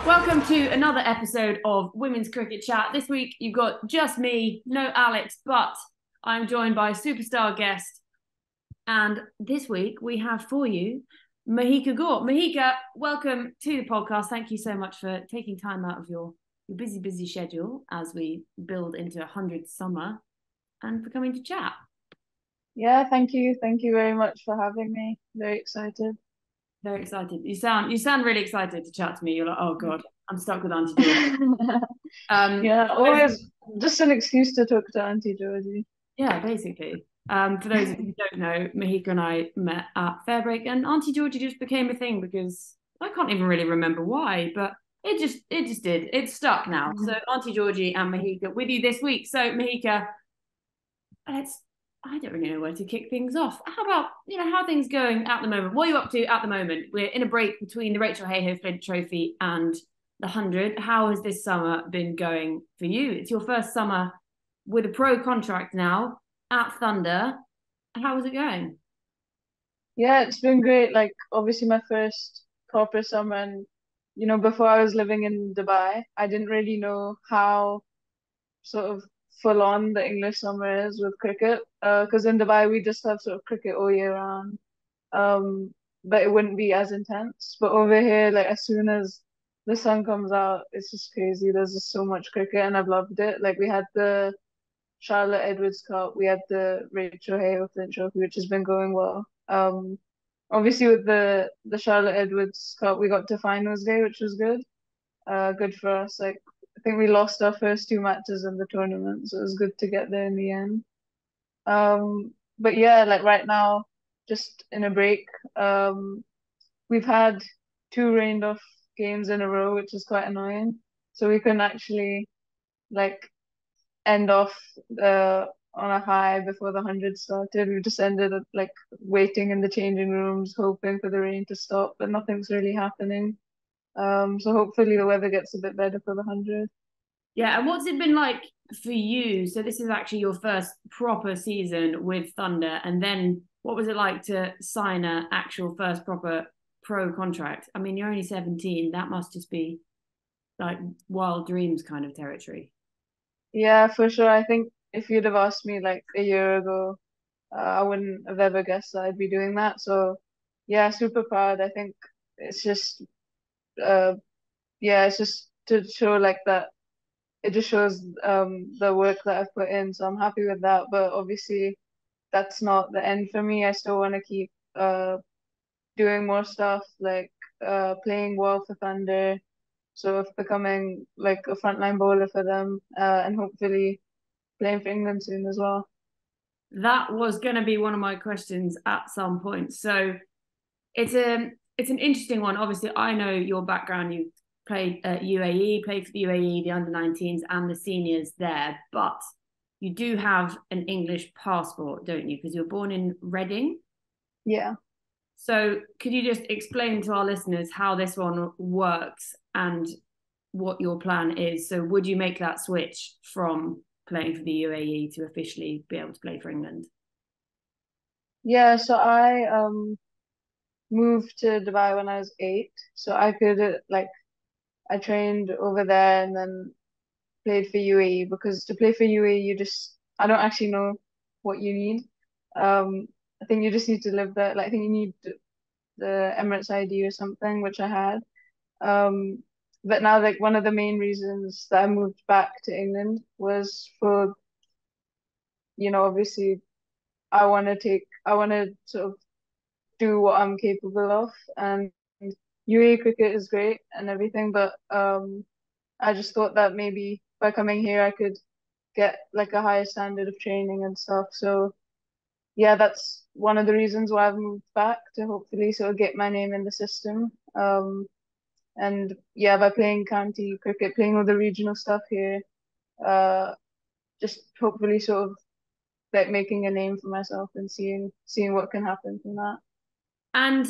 Welcome to another episode of Women's Cricket Chat. This week you've got just me, no Alex, but I'm joined by a superstar guest. And this week we have for you Mahika Gore. Mahika, welcome to the podcast. Thank you so much for taking time out of your busy schedule as we build into 100th summer and for coming to chat. Yeah, thank you. Thank you very much for having me. Very excited. Very excited. You sound really excited to chat to me. You're like, oh God, I'm stuck with Auntie George. Yeah, For those always just an excuse to talk to Auntie Georgie. Yeah, basically. For those of you who don't know, Mahika and I met at Fairbreak, and Auntie Georgie just became a thing because I can't even really remember why, but it just did. It's stuck now. So Auntie Georgie and Mahika with you this week. So Mahika, let's I don't really know where to kick things off. How about, how are things going at the moment? What are you up to at the moment? We're in a break between the Rachel Hayhoe Flint Trophy and the 100. How has this summer been going for you? It's your first summer with a pro contract now at Thunder. How is it going? Yeah, it's been great. Like, obviously, my first proper summer, and before I was living in Dubai, I didn't really know how sort of full on the English summer is with cricket. Because in Dubai, we just have sort of cricket all year round. Um, but it wouldn't be as intense. But over here, like as soon as the sun comes out, it's just crazy. There's just so much cricket, and I've loved it. Like we had the Charlotte Edwards Cup, we had the Rachel Hale Flint Trophy, which has been going well. Obviously with the Charlotte Edwards Cup, we got to finals day, which was good. Good for us. Like I think we lost our first two matches in the tournament, so it was good to get there in the end. But yeah, like right now, just in a break. We've had two rained off games in a row, which is quite annoying. So we couldn't actually like end off on a high before the 100 started. We just ended up like waiting in the changing rooms, hoping for the rain to stop, but nothing's really happening. So hopefully the weather gets a bit better for the 100. Yeah, and what's it been like for you? So this is actually your first proper season with Thunder, and then what was it like to sign a actual first proper pro contract? I mean, you're only 17. That must just be like wild dreams kind of territory. Yeah, for sure. I think if you'd have asked me like a year ago, I wouldn't have ever guessed that I'd be doing that. So yeah, super proud. I think it's just uh yeah, it's just to show like that it just shows the work that I've put in. So I'm happy with that. But obviously that's not the end for me. I still want to keep doing more stuff like playing well for Thunder, sort of becoming like a frontline bowler for them, and hopefully playing for England soon as well. That was going to be one of my questions at some point. So it's an interesting one. Obviously, I know your background. You played at UAE, played for the UAE, the under-19s, and the seniors there. But you do have an English passport, don't you? Because you're born in Reading. Yeah. So could you just explain to our listeners how this one works and what your plan is? So would you make that switch from playing for the UAE to officially be able to play for England? Yeah, so I moved to Dubai when I was 8, so I could like I trained over there and then played for UAE because to play for UAE you just I don't actually know what you need. I think you just need to live there. Like I think you need the Emirates ID or something, which I had. Um, but now like one of the main reasons that I moved back to England was for, obviously I want to sort of do what I'm capable of, and UAE cricket is great and everything, but I just thought that maybe by coming here I could get like a higher standard of training and stuff. So yeah, that's one of the reasons why I've moved back to hopefully sort of get my name in the system. And yeah, by playing county cricket, playing all the regional stuff here, uh, just hopefully sort of like making a name for myself and seeing what can happen from that. And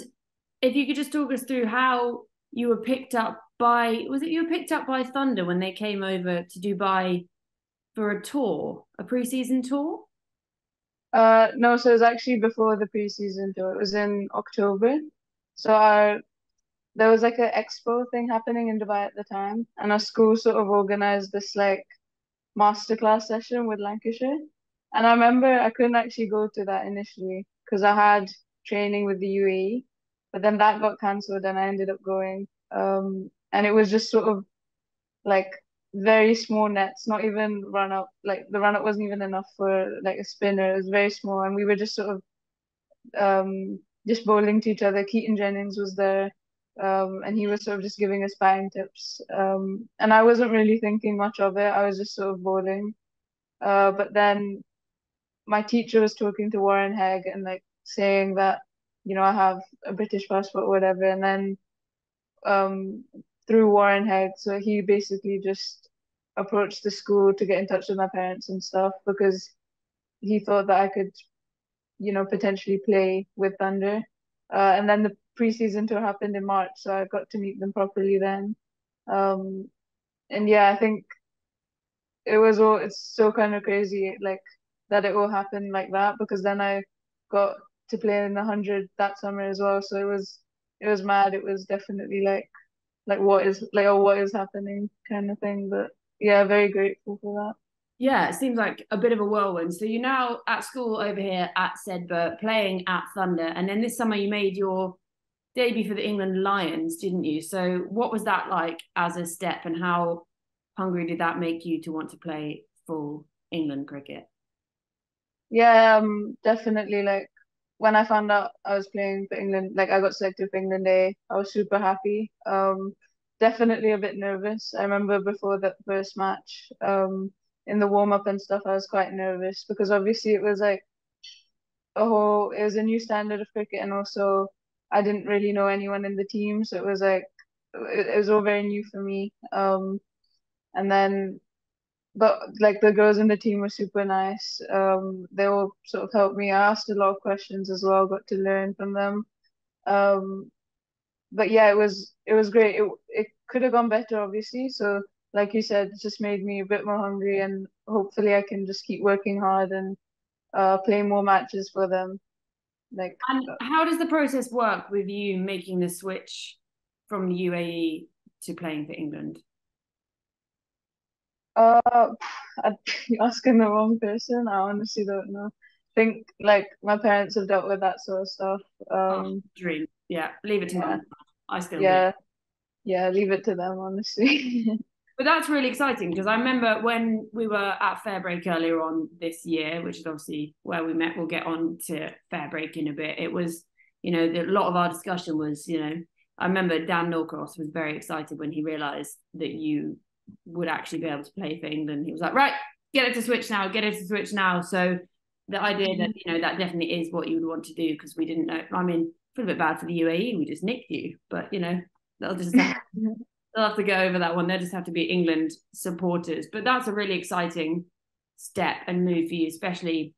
if you could just talk us through how you were picked up by, was it you were picked up by Thunder when they came over to Dubai for a tour, a pre-season tour? No, so it was actually before the preseason tour. It was in October. So our there was like an expo thing happening in Dubai at the time, and our school sort of organized this like masterclass session with Lancashire. And I remember I couldn't actually go to that initially because I had training with the UAE, but then that got cancelled and I ended up going. And it was just sort of like very small nets, not even run up. Like the run up wasn't even enough for like a spinner. It was very small, and we were just sort of just bowling to each other. Keaton Jennings was there, and he was sort of just giving us batting tips. And I wasn't really thinking much of it. I was just sort of bowling. But then my teacher was talking to Warren Hegg and like saying that, I have a British passport or whatever. And then um, through Warren Hegg, so he basically just approached the school to get in touch with my parents and stuff because he thought that I could, potentially play with Thunder. And then the preseason tour happened in March, so I got to meet them properly then. Um, and yeah, I think it's so kind of crazy, like that it all happened like that because then I got to play in the 100 that summer as well. So it was mad. It was definitely like what is like oh what is happening kind of thing. But yeah, very grateful for that. Yeah, it seems like a bit of a whirlwind. So you're now at school over here at Sedbergh, playing at Thunder, and then this summer you made your debut for the England Lions, didn't you? So what was that like as a step, and how hungry did that make you to want to play full England cricket? Yeah, definitely. Like when I found out I was playing for England, like I got selected for England A, I was super happy. Definitely a bit nervous. I remember before that first match, in the warm up and stuff, I was quite nervous because obviously it was like it was a new standard of cricket, and also I didn't really know anyone in the team, so it was like it was all very new for me. And then but like the girls in the team were super nice. They all sort of helped me. I asked a lot of questions as well, got to learn from them. Um, but yeah, it was great. It could have gone better, obviously. So like you said, it just made me a bit more hungry, and hopefully I can just keep working hard and play more matches for them. Like And how does the process work with you making the switch from the UAE to playing for England? uh, you're asking the wrong person. I honestly don't know. I think like my parents have dealt with that sort of stuff. Oh, Um, dream. Yeah, leave it to yeah, them. I still do. yeah. Yeah, leave it to them, honestly. But that's really exciting because I remember when we were at Fairbreak earlier on this year, which is obviously where we met. We'll get on to Fairbreak in a bit. It was, a lot of our discussion was, I remember Dan Norcross was very excited when he realised that you would actually be able to play for England. He was like, right, get it to switch now, get it to switch now. So the idea that, that definitely is what you would want to do because we didn't know. I mean, feel a bit bad for the UAE. We just nicked you, but, they'll just have they'll have to go over that one. They'll just have to be England supporters. But that's a really exciting step and move for you, especially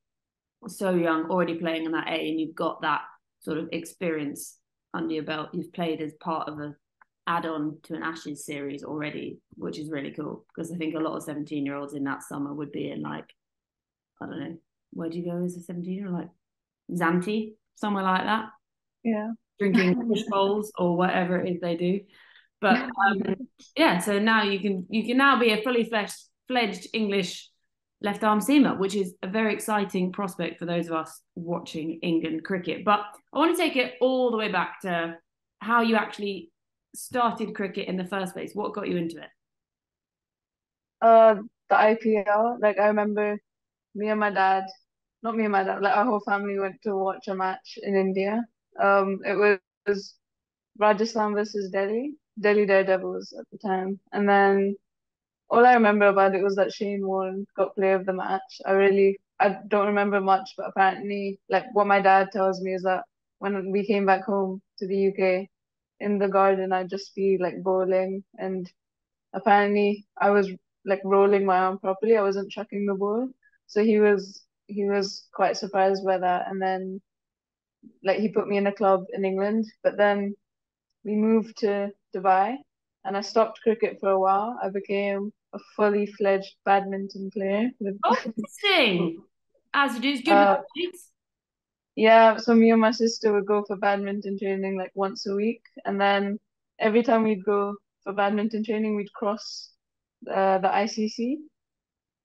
so young, already playing in that A, and you've got that sort of experience under your belt. You've played as part of a add-on to an Ashes series already, which is really cool because I think a lot of 17-year-olds in that summer would be in like, I don't know, where do you go as a 17-year-old? Like Zante, somewhere like that, Yeah. drinking fish bowls or whatever it is they do. But yeah, so now you can now be a fully fledged English left arm seamer, which is a very exciting prospect for those of us watching England cricket. But I want to take it all the way back to how you actually started cricket in the first place. What got you into it? Uh, the IPL, like I remember me and my dad, not me and my dad, like our whole family went to watch a match in India. It was Rajasthan versus Delhi Daredevils at the time. And then all I remember about it was that Shane Warne got player of the match. I don't remember much, but apparently, like what my dad tells me is that when we came back home to the UK in the garden, I'd just be like bowling, and apparently I was like rolling my arm properly. I wasn't chucking the ball, so he was quite surprised by that. And then like he put me in a club in England, but then we moved to Dubai, and I stopped cricket for a while. I became a fully fledged badminton player with Oh, interesting. As you do, it's good with uh the kids. yeah, so me and my sister would go for badminton training like once a week, and then every time we'd go for badminton training, we'd cross the ICC.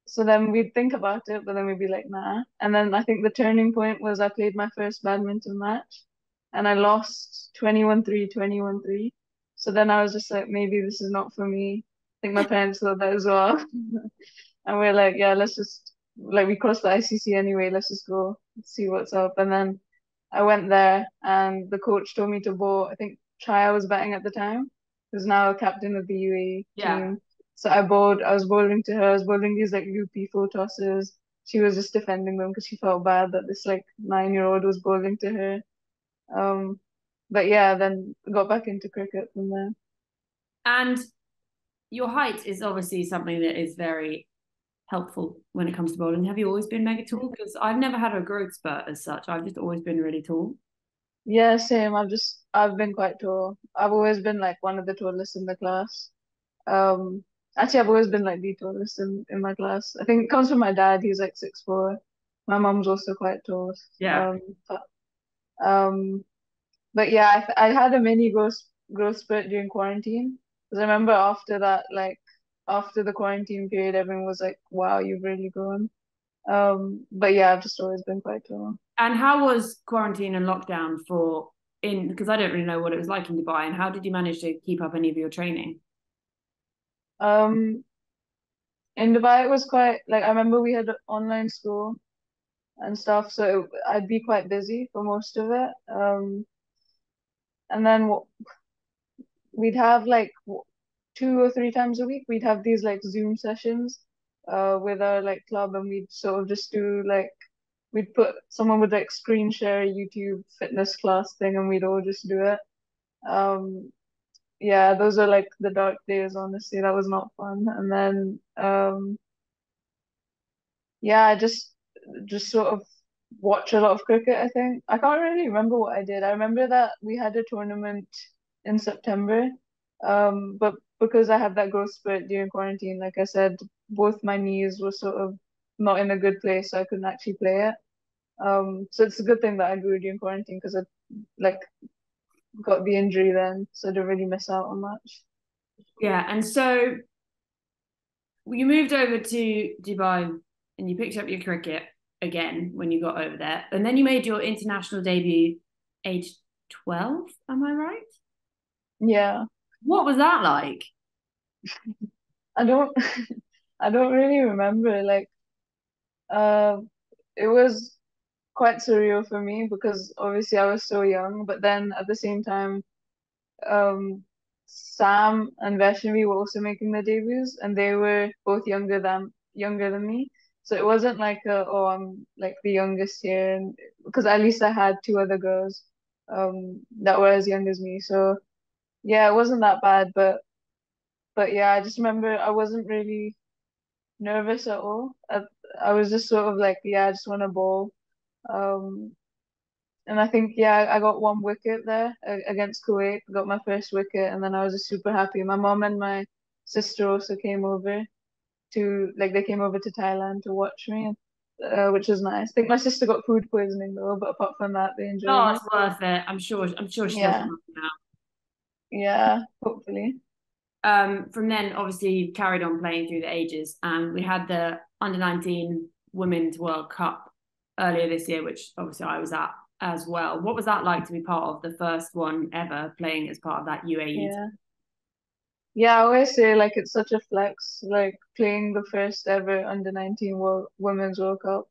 So then we'd think about it, but then we'd be like, nah. And then I think the turning point was I played my first badminton match and I lost 21-3, 21-3. So then I was just like, maybe this is not for me. I think my parents thought that as well. And we're like, yeah, let's just, like, we crossed the ICC anyway, let's just go see what's up. And then I went there and the coach told me to bowl. I think Chaya was batting at the time, who's now captain of the UAE Yeah. team. So I was bowling to her, I was bowling these like loopy full tosses. She was just defending them because she felt bad that this like 9-year-old was bowling to her. Um, but yeah, then got back into cricket from there. And your height is obviously something that is very helpful when it comes to bowling. Have you always been mega tall? Because I've never had a growth spurt as such. I've just always been really tall. Yeah, same. I've been quite tall. I've always been like one of the tallest in the class. Um, Actually, I've always been like the tallest in my class. I think it comes from my dad. He's like 6'4". My mom's also quite tall. Yeah. Um, but um, but yeah, I had a mini growth spurt during quarantine. Because I remember after that, like after the quarantine period, everyone was like, "Wow, you've really grown." But yeah, I've just always been quite tall. And how was quarantine and lockdown for in because I don't really know what it was like in Dubai and how did you manage to keep up any of your training? Um, in Dubai, it was quite like I remember we had online school and stuff, so I'd be quite busy for most of it. And then we'd have like 2 or 3 times a week, we'd have these like Zoom sessions with our like club, and we'd sort of just do like we'd put someone would like screen share a YouTube fitness class thing, and we'd all just do it. Um, yeah, those are like the dark days, honestly. That was not fun. And then yeah, I just sort of watch a lot of cricket, I think. I can't really remember what I did. I remember that we had a tournament in September. But because I had that growth spurt during quarantine, like I said, both my knees were sort of not in a good place, so I couldn't actually play it. So it's a good thing that I grew during quarantine because I like got the injury then, so I didn't really miss out on much. Yeah, and so you moved over to Dubai and you picked up your cricket again when you got over there. And then you made your international debut age 12, am I right? Yeah, What was that like? I don't I don't really remember. Like, uh, it was quite surreal for me because obviously I was so young, but then at the same time, um, Sam and Vaishnavi were also making their debuts, and they were both younger than me. So it wasn't like oh, I'm like the youngest here, and because at least I had two other girls that were as young as me. So yeah, it wasn't that bad, but yeah, I just remember I wasn't really nervous at all. I was just sort of like, yeah, I just want to bowl. Um, and I think, yeah, I got one wicket there against Kuwait, got my first wicket, and then I was just super happy. My mom and my sister also came over they came over to Thailand to watch me, which was nice. I think my sister got food poisoning though, but apart from that, they enjoyed Oh, it. it's worth it. I'm sure she doesn't Yeah, mind now. yeah, hopefully. From then, obviously, you carried on playing through the ages, and we had the under 19 Women's World Cup earlier this year, which obviously I was at as well. What was that like to be part of the first one ever playing as part of that UAE team? Yeah. Yeah, I always say like it's such a flex, like playing the first ever under 19 Women's World Cup.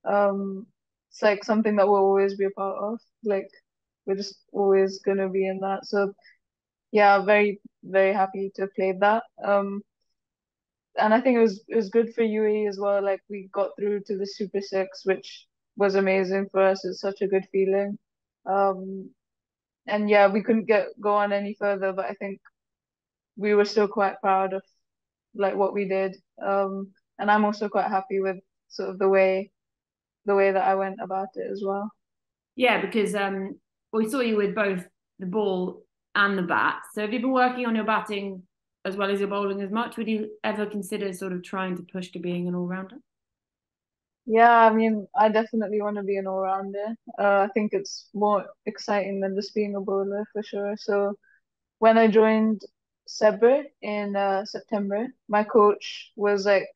Um, it's like something that we'll always be a part of. Like we're just always gonna be in that. So yeah, very, very happy to have played that. And I think it was good for UAE as well. Like we got through to the Super Six, which was amazing for us. It's such a good feeling. Um, and yeah, we couldn't go on any further, but I think we were still quite proud of like what we did. And I'm also quite happy with sort of the way that I went about it as well. Yeah, because we saw you with both the ball and the bat. So have you been working on your batting as well as your bowling as much? Would you ever consider sort of trying to push to being an all-rounder? Yeah, I mean, I definitely want to be an all-rounder. I think it's more exciting than just being a bowler for sure. So when I joined Sebre in September, my coach was like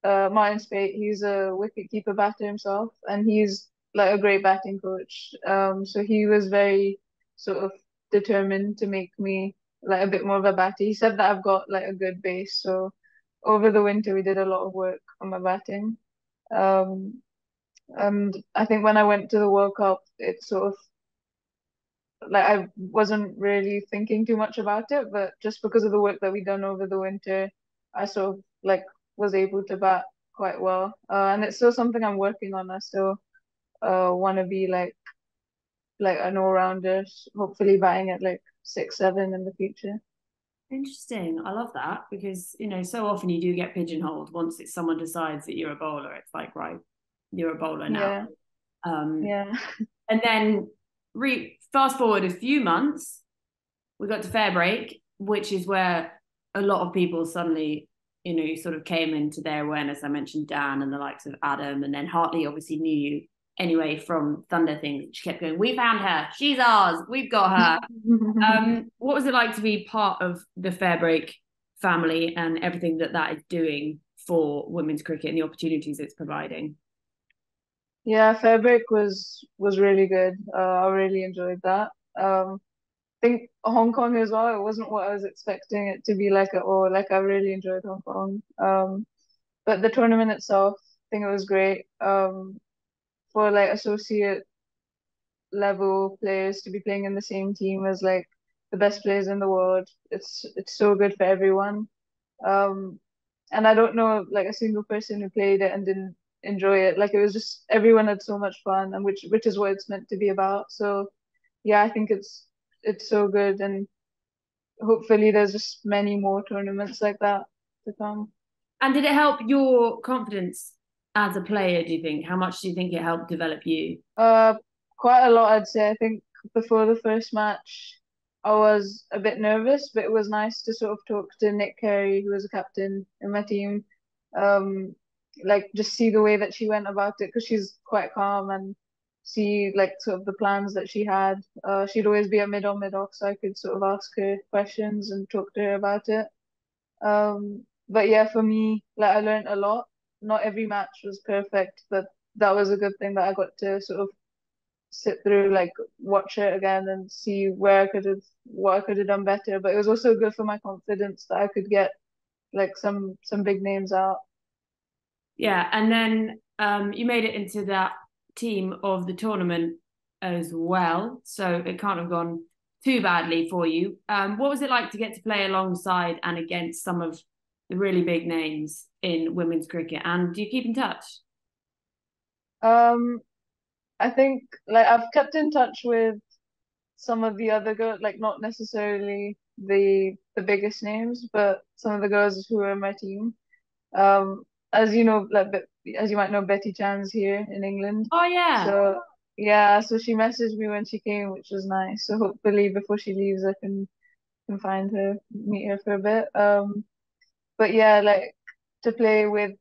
Martin Spate. He's a wicket-keeper batter himself, and he's like a great batting coach. So he was very sort of determined to make me like a bit more of a batter. He said that I've got like a good base, so over the winter we did a lot of work on my batting. Um, and I think when I went to the World Cup, it sort of like I wasn't really thinking too much about it, but just because of the work that we done over the winter, I sort of like was able to bat quite well. And it's still something I'm working on. I still want to be like an all-rounder, hopefully batting at like 6, 7 in the future. Interesting. I love that because, so often you do get pigeonholed once it's someone decides that you're a bowler. It's like, right, you're a bowler now. Yeah, Um, yeah. and then fast forward a few months, we got to fair break, which is where a lot of people suddenly, sort of came into their awareness. I mentioned Dan and the likes of Adam, and then Hartley obviously knew you anyway from Thunder things. She kept going, "We found her. She's ours. We've got her." What was it like to be part of the fair break family and everything that is doing for women's cricket and the opportunities it's providing? Yeah, Fabric was really good. I really enjoyed that. Think Hong Kong as well. It wasn't what I was expecting it to be like at all. Like I really enjoyed Hong Kong. But the tournament itself, I think it was great. For like associate level players to be playing in the same team as like the best players in the world. It's so good for everyone. Um, and I don't know like a single person who played it and didn't enjoy it. Like it was just everyone had so much fun, and which is what it's meant to be about. So yeah, I think it's so good, and hopefully there's just many more tournaments like that to come. And did it help your confidence as a player, do you think? How much do you think it helped develop you? Uh, Quite a lot, I'd say. I think before the first match, I was a bit nervous, but it was nice to sort of talk to Nick Carey, who was a captain in my team. Um, like just see the way that she went about it, because she's quite calm, and see like sort of the plans that she had. She'd always be a mid on mid off, so I could sort of ask her questions and talk to her about it. But yeah, for me, like I learned a lot. Not every match was perfect, but that was a good thing that I got to sort of sit through, like watch it again and see where I could have what I could have done better. But it was also good for my confidence that I could get like some big names out. Yeah, and then you made it into that team of the tournament as well, so it can't have gone too badly for you. What was it like to get to play alongside and against some of the really big names in women's cricket? And do you keep in touch? Um, I think like I've kept in touch with some of the other girls, like not necessarily the biggest names, but some of the girls who are in my team. As you know, as you might know, Betty Chan's here in England. Oh yeah. So yeah, so she messaged me when she came, which was nice. So hopefully before she leaves, I can find her, meet her for a bit. But yeah, like to play with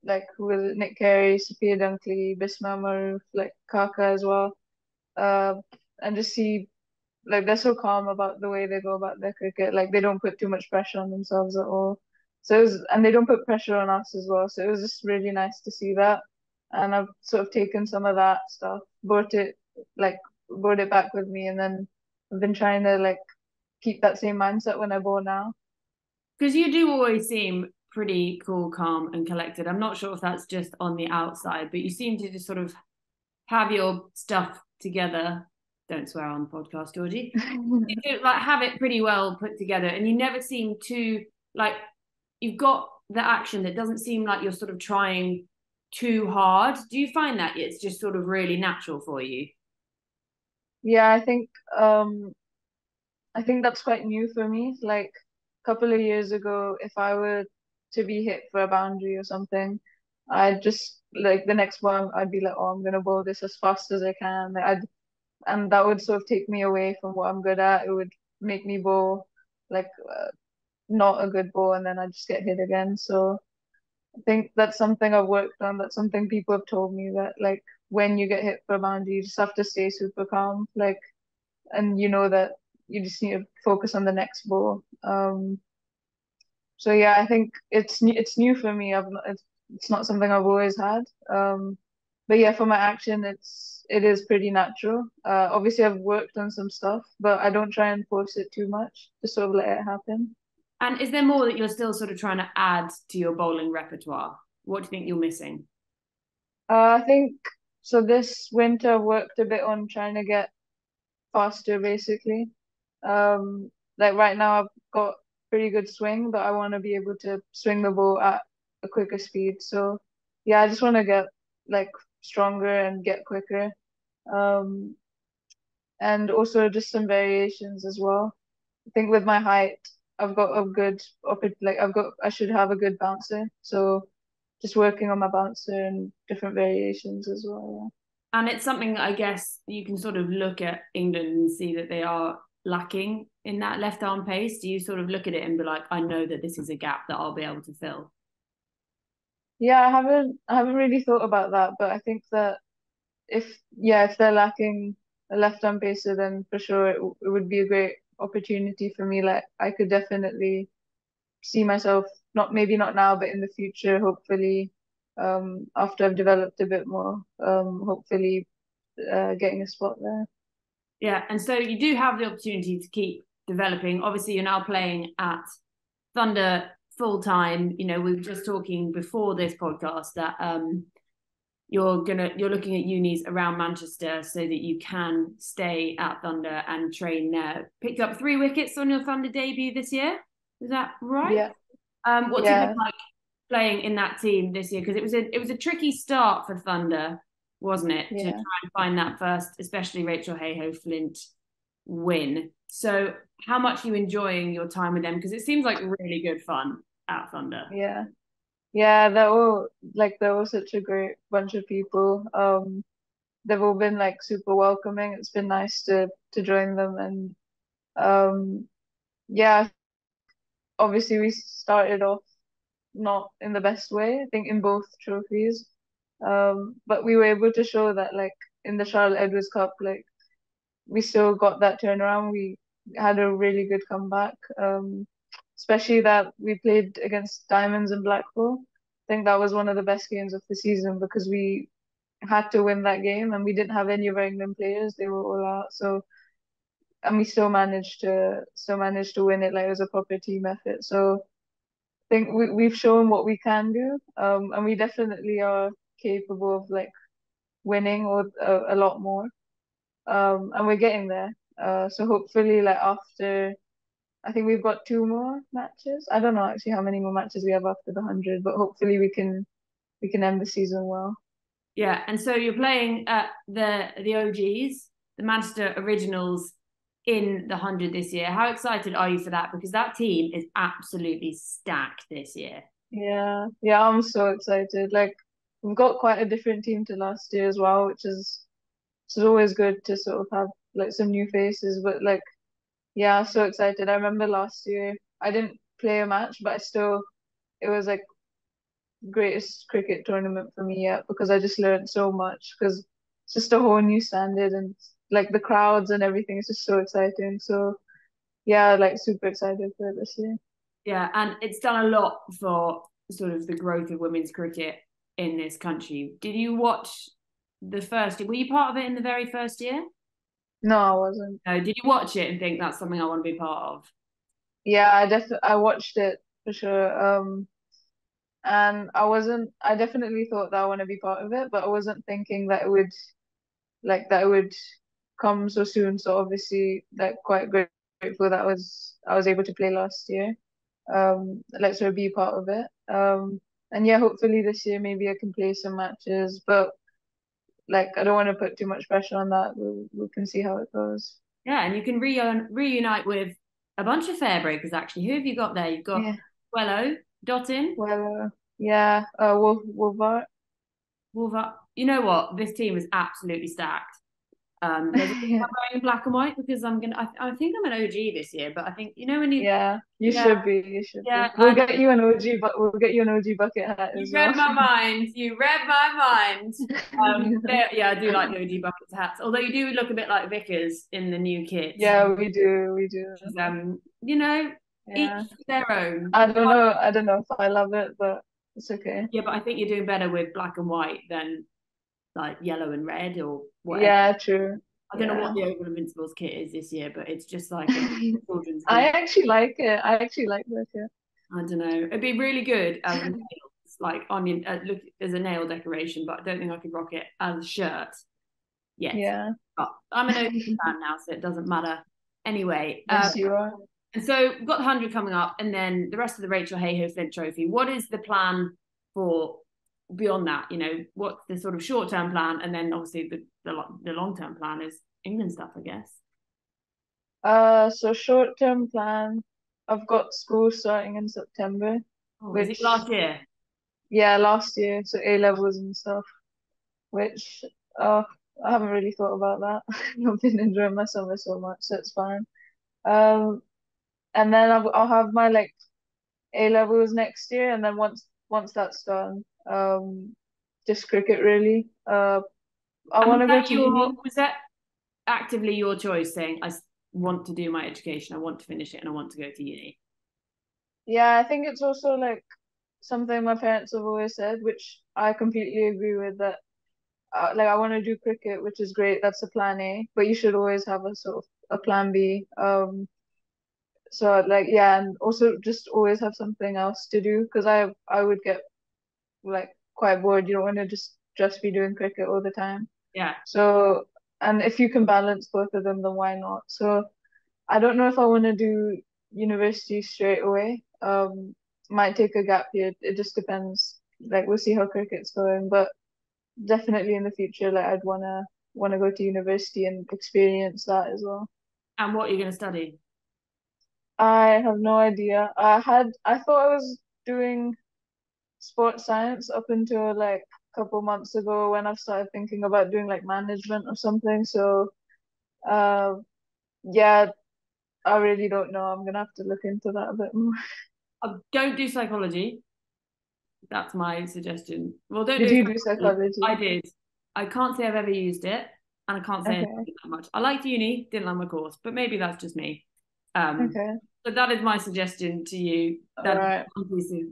like with Nick Carey, Sophia Dunkley, Bisma Maroof, like Kaka as well. Uh, and just see like they're so calm about the way they go about their cricket. Like they don't put too much pressure on themselves at all. And they don't put pressure on us as well. So it was just really nice to see that. And I've sort of taken some of that stuff, like brought it back with me, and then I've been trying to like keep that same mindset when I bowl now. Because you do always seem pretty cool, calm, and collected. I'm not sure if that's just on the outside, but you seem to just sort of have your stuff together. Don't swear on the podcast, Georgie. You do, like have it pretty well put together, and you never seem to like you've got the action that doesn't seem like you're sort of trying too hard. Do you find that it's just sort of really natural for you? Yeah, I think that's quite new for me. Like a couple of years ago, if I were to be hit for a boundary or something, I'd just like the next one, I'd be like, oh, I'm gonna bowl this as fast as I can. And that would sort of take me away from what I'm good at. It would make me bowl like not a good ball, and then I just get hit again. So I think that's something I've worked on. That's something people have told me, that like when you get hit for a boundary, you just have to stay super calm. Like, and you know that you just need to focus on the next ball. So yeah, I think it's new for me. It's not something I've always had. But yeah, for my action, it is pretty natural. Obviously I've worked on some stuff, but I don't try and force it too much. Just sort of let it happen. And is there more that you're still sort of trying to add to your bowling repertoire? What do you think you're missing? I think so. This winter, I've worked a bit on trying to get faster, basically. Like right now, I've got pretty good swing, but I want to be able to swing the ball at a quicker speed. So yeah, I just want to get like stronger and get quicker. Um, and also just some variations as well. I think with my height, I've got a good like I should have a good bouncer. So just working on my bouncer and different variations as well. And it's something that I guess you can sort of look at England and see that they are lacking in that left arm pace. Do you sort of look at it and be like, I know that this is a gap that I'll be able to fill? Yeah, I haven't really thought about that, but I think that if they're lacking a left arm pacer, then for sure it would be a great opportunity for me. Like I could definitely see myself not maybe not now, but in the future, hopefully, after I've developed a bit more, hopefully, getting a spot there. Yeah, and so you do have the opportunity to keep developing. Obviously, you're now playing at Thunder full time. You know, we were just talking before this podcast that you're looking at unis around Manchester so that you can stay at Thunder and train there. Picked up 3 wickets on your Thunder debut this year. Is that right? Yeah, What's it been yeah, like playing in that team this year? Because it was a tricky start for Thunder, wasn't it, to try yeah. and find that first, especially Rachel Hayhoe Flint win. So how much are you enjoying your time with them? Because it seems like really good fun at Thunder. Yeah. Yeah, they're all such a great bunch of people. They've all been like super welcoming. It's been nice to join them and yeah, obviously we started off not in the best way, I think in both trophies. But we were able to show that like in the Charlotte Edwards Cup, like we still got that turnaround. We had a really good comeback. Especially that we played against Diamonds and Blackpool. I think that was one of the best games of the season because we had to win that game and we didn't have any of our England players. They were all out. So and we still managed to win it like it was a proper team effort. So I think we've shown what we can do. And we definitely are capable of like winning or a lot more. And we're getting there. So hopefully like after I think we've got 2 more matches. I don't know actually how many more matches we have after the 100, but hopefully we can end the season well. Yeah, and so you're playing at the OGs, the Manchester Originals in the 100 this year. How excited are you for that? Because that team is absolutely stacked this year. Yeah, yeah, I'm so excited. Like we've got quite a different team to last year as well, which is always good to sort of have like some new faces. But like, yeah, so excited. I remember last year I didn't play a match, but it was like greatest cricket tournament for me yet because I just learned so much because it's just a whole new standard and like the crowds and everything is just so exciting. So yeah, like super excited for it this year. Yeah, and it's done a lot for sort of the growth of women's cricket in this country. Did you watch the first year? Were you part of it in the very first year? No, I wasn't. No, did you watch it and think that's something I want to be part of? Yeah, I watched it for sure. And I definitely thought that I want to be part of it, but I wasn't thinking that it would come so soon. So obviously, like quite grateful that I was able to play last year. Like sort of be part of it. And yeah, hopefully this year maybe I can play some matches, but like I don't want to put too much pressure on that. We can see how it goes. Yeah, and you can reunite with a bunch of fair breakers actually. Who have you got there? You've got Yeah. Wello, Dottin, Well, yeah. Wolvar. Wolver. You know what? This team is absolutely stacked. There's Yeah. I'm going in black and white because I think I'm an OG this year, but I think you know when you Yeah, you yeah should be. You should be. yeah and We'll get you an OG bucket hat you as read well. my mind. You read my mind. Yeah, I do like the OG buckets hats. Although you do look a bit like Vickers in the new kits. Yeah, we do. We do. Which is, you know, each Yeah. their own. I don't know. I don't know if I love it, but it's okay. Yeah, but I think you're doing better with black and white than like yellow and red or whatever. Yeah, true. I don't know Yeah. what the Oval Invincibles kit is this year, but it's just like a children's I kit. actually like it. I actually like that kit. I don't know. It'd be really good as nails, like on your look as a nail decoration, but I don't think I could rock it as a shirt yet. Yeah. But I'm an OG fan now, so it doesn't matter. Anyway, Yes, you are. and so we've got the 100 coming up, and then the rest of the Rachel Hayhoe Flint Trophy. What is the plan for beyond that? You know, what's the sort of short term plan, and then obviously the long term plan is England stuff, I guess. So short term plan, I've got school starting in September, Oh, is it which last year? yeah, last year, so A levels and stuff, which uh I haven't really thought about that. I've been enjoying my summer so much, so it's fine. Um, and then I'll have my like A levels next year, and then once that's done, just cricket really. I And want to go to uni. was that actively your choice, saying I want to do my education, I want to finish it, and I want to go to uni? Yeah, I think it's also like something my parents have always said, which I completely agree with. That like I want to do cricket, which is great. That's a plan A, but you should always have a sort of a plan B. So like yeah, and also just always have something else to do because I would get like quite bored. You don't want to just be doing cricket all the time. Yeah. So and if you can balance both of them, then why not? So I don't know if I want to do university straight away. Might take a gap year. It just depends. Like we'll see how cricket's going, but definitely in the future, like I'd wanna go to university and experience that as well. And what are you going to study? I have no idea. I thought I was doing sports science up until like a couple months ago when I started thinking about doing like management or something. So uh yeah, I really don't know. I'm gonna have to look into that a bit more. Don't do psychology. That's my suggestion. Well, don't Did do you do psychology. I psychology? did. I can't say I've ever used it, and I can't say I Okay, didn't that much. I liked uni, didn't like my course, but maybe that's just me. Um, okay. so that is my suggestion to you. All That right. inclusive.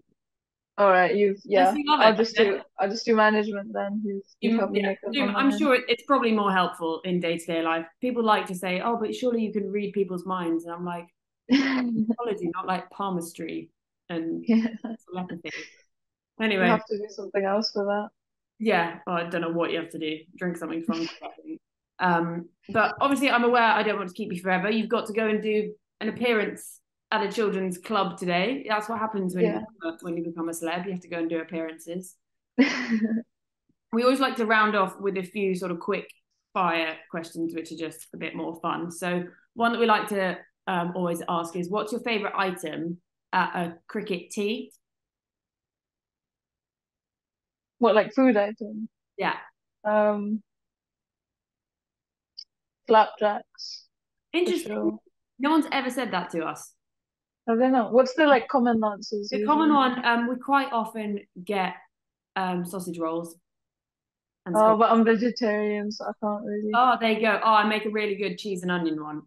All right, you've Unless yeah. you love it, I'll just do management then. You've helped me yeah, make up my I'm mind. sure it's probably more helpful in day to day life. People like to say, "Oh, but surely you can read people's minds," and I'm like, psychology, not like palmistry and Yeah, telepathy. you Anyway, have to do something else for that. yeah, well, I don't know what you have to do. Drink something from. But obviously, I'm aware I don't want to keep you forever. You've got to go and do an appearance at a children's club today. That's what happens Yeah. when you become a celeb. You have to go and do appearances. We always like to round off with a few sort of quick fire questions, which are just a bit more fun. So one that we like to always ask is, what's your favourite item at a cricket tee? What like food item? Yeah, Um, flapjacks for interesting. sure. No one's ever said that to us. I don't know. What's the like common answers The common usually? one, we quite often get sausage rolls and Oh, Scotch. but I'm vegetarian, so I can't really. Oh, there you go. Oh, I make a really good cheese and onion one.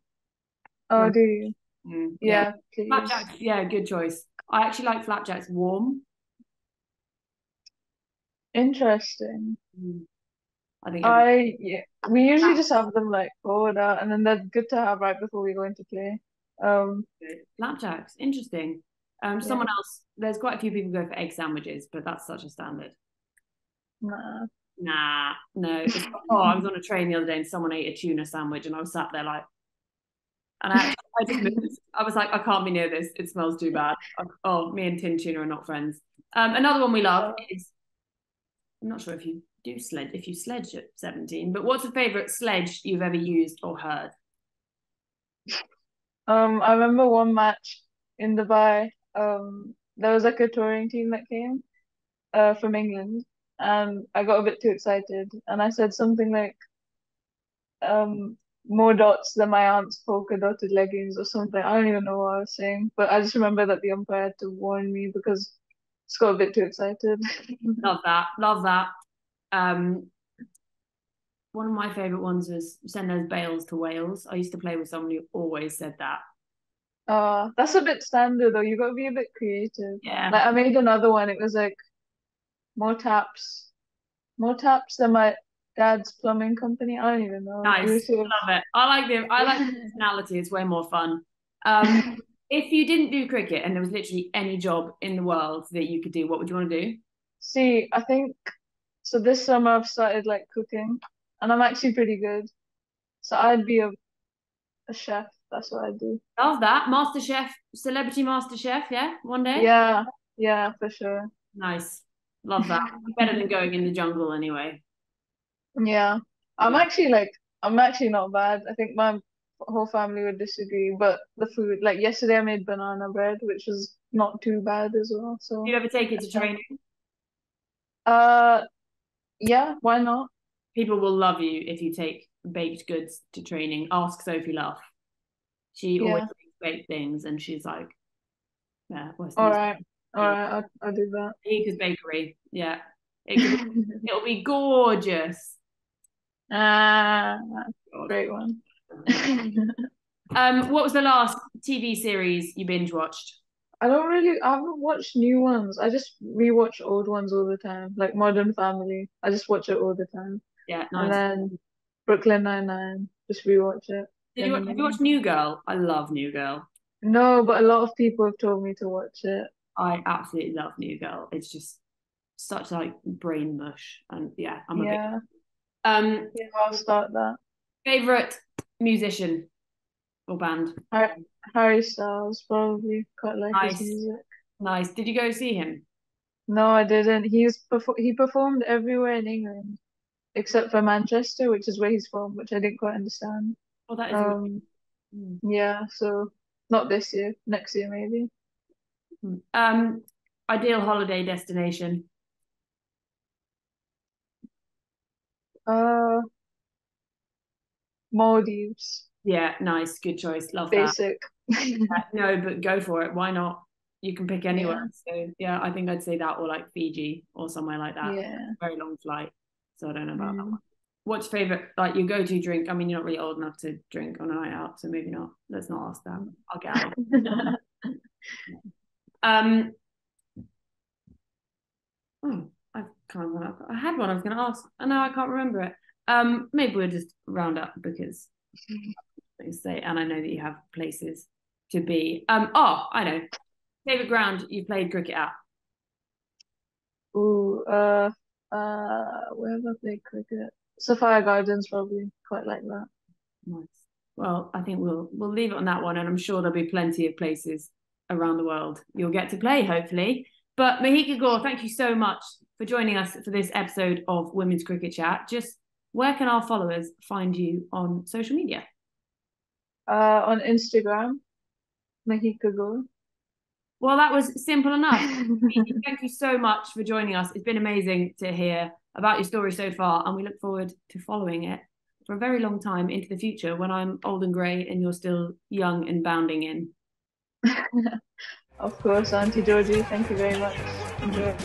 Oh, do you? Yeah, Yeah, please. flapjacks. Yeah, good choice. I actually like flapjacks warm. Interesting. Mm, I think every Yeah, we usually just have them like cold out, and then they're good to have right before we go into play. Um, flapjacks. Interesting. yeah, Someone else. There's quite a few people go for egg sandwiches, but that's such a standard. nah. Nah, no. Oh, I was on a train the other day and someone ate a tuna sandwich, and I was sat there like, and I just moved. I was like, I can't be near this. It smells too bad. Oh, me and tin tuna are not friends. Another one we love is, I'm not sure if you do sledge, if you sledge at 17, but what's the favorite sledge you've ever used or heard? I remember one match in Dubai. There was like a touring team that came, from England, and I got a bit too excited, and I said something like, um more dots than my aunt's polka dotted leggings or something. I don't even know what I was saying, but I just remember that the umpire had to warn me because it's got a bit too excited. Love that. Love that. Um, one of my favourite ones was send those bales to Wales. I used to play with someone who always said that. That's a bit standard though. You got to be a bit creative. Yeah. Like I made another one. It was like more taps, more taps than my dad's plumbing company. I don't even know. It Nice. was sort Love it. I like the personality. It's way more fun. Um, if you didn't do cricket and there was literally any job in the world that you could do, what would you want to do? See, I think so. This summer I've started like cooking, and I'm actually pretty good. So I'd be a chef. That's what I'd do. Love that. Master Chef, Celebrity Master Chef, yeah, one day. Yeah, yeah, for sure. Nice. Love that. Better than going in the jungle anyway. Yeah, Yeah. I'm actually not bad. I think my whole family would disagree, but the food, like yesterday, I made banana bread, which was not too bad as well. Do So, you ever take it to uh, training? uh, yeah, why not? People will love you if you take baked goods to training. Ask Sophie Luff. She always Yeah. makes baked things and she's like, yeah, All Westminster. right, all right, I'll do that. Ika's Bakery. Yeah. It could, it'll be gorgeous. Ah, God. great one. What was the last TV series you binge watched? I haven't watched new ones. I just rewatch old ones all the time, like Modern Family. I just watch it all the time. Yeah, And nice. then Brooklyn Nine-Nine, just rewatch it Did in you the have you watched morning. New Girl? I love New Girl. No, but a lot of people have told me to watch it. I absolutely love New Girl. It's just such like brain mush. And yeah, I'm a bit Yeah, um yeah, I'll start that. favorite musician or band. Har Harry Styles probably quite like his Nice, music. nice. Did you go see him? No, I didn't. He performed everywhere in England except for Manchester, which is where he's from, which I didn't quite understand. Oh, that is really. Um, yeah, so not this year, next year maybe. Um, ideal holiday destination. Uh, Maldives, Yeah, nice, good choice. Love that. basic. No, but go for it. Why not? You can pick anywhere. Yeah, So yeah, I think I'd say that or like Fiji or somewhere like that. yeah. Very long flight. So I don't know about that Mm. one. What's your favorite like your go-to drink? I mean, you're not really old enough to drink on a night out, so maybe not. Let's not ask that. I'll get out. Um oh, I can't remember. I had one I was gonna ask. And now I can't remember it. Maybe we'll just round up because they say, and I know that you have places to be. I know. Favorite ground you've played cricket at? Ooh, where have I played cricket? Sapphire Gardens probably quite like that. Nice. Well, I think we'll leave it on that one, and I'm sure there'll be plenty of places around the world you'll get to play, hopefully. But Mahika Gore, thank you so much for joining us for this episode of Women's Cricket Chat. Just where can our followers find you on social media? On Instagram, Mahika Go. Well, that was simple enough. Thank you so much for joining us. It's been amazing to hear about your story so far, and we look forward to following it for a very long time into the future when I'm old and grey and you're still young and bounding in. Of course, Auntie Georgie, thank you very much. Enjoy.